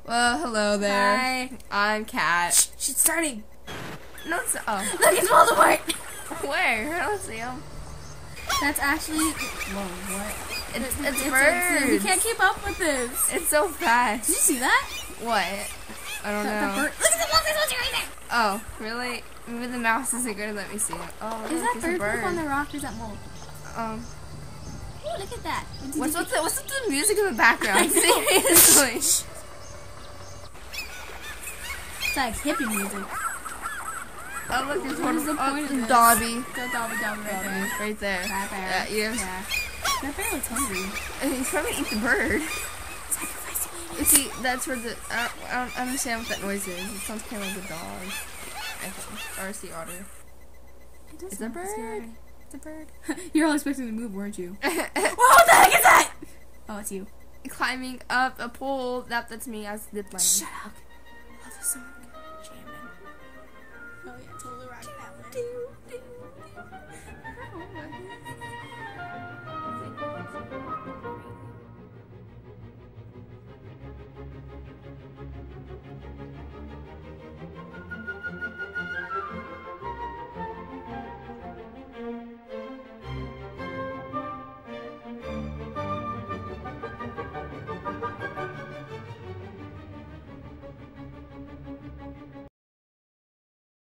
Well, hello there. Hi. I'm Kat. She's starting. No, it's oh. Look, it's Voldemort. Where? I don't see him. That's actually. Whoa, what? It's You birds. can't keep up with this. It's so fast. Did you see that? What? I don't know. The bird. Look at the mouse. It's right there. Oh, really? Maybe the mouse isn't gonna let me see it. Oh, Is look, that it's a bird bird. poop on the rock or is that mold? Ooh, look at that. What's with the music in the background? Seriously. It's like hippie music. Oh, look, there's What one is the point of this? Dobby. Go Dobby right there. Right there. Right there. Yeah, yes. Yeah. That bear looks hungry. He's probably eat the bird. Sacrifice me. You see, that's where the I don't understand what that noise is. It sounds kind of like a dog, I think, or it's the otter. It's a bird. It's a bird. You're all expecting to move, weren't you? What the heck is that? Oh, it's you. Climbing up a pole. That's me. I was zip lining. Shut up. I love this so much.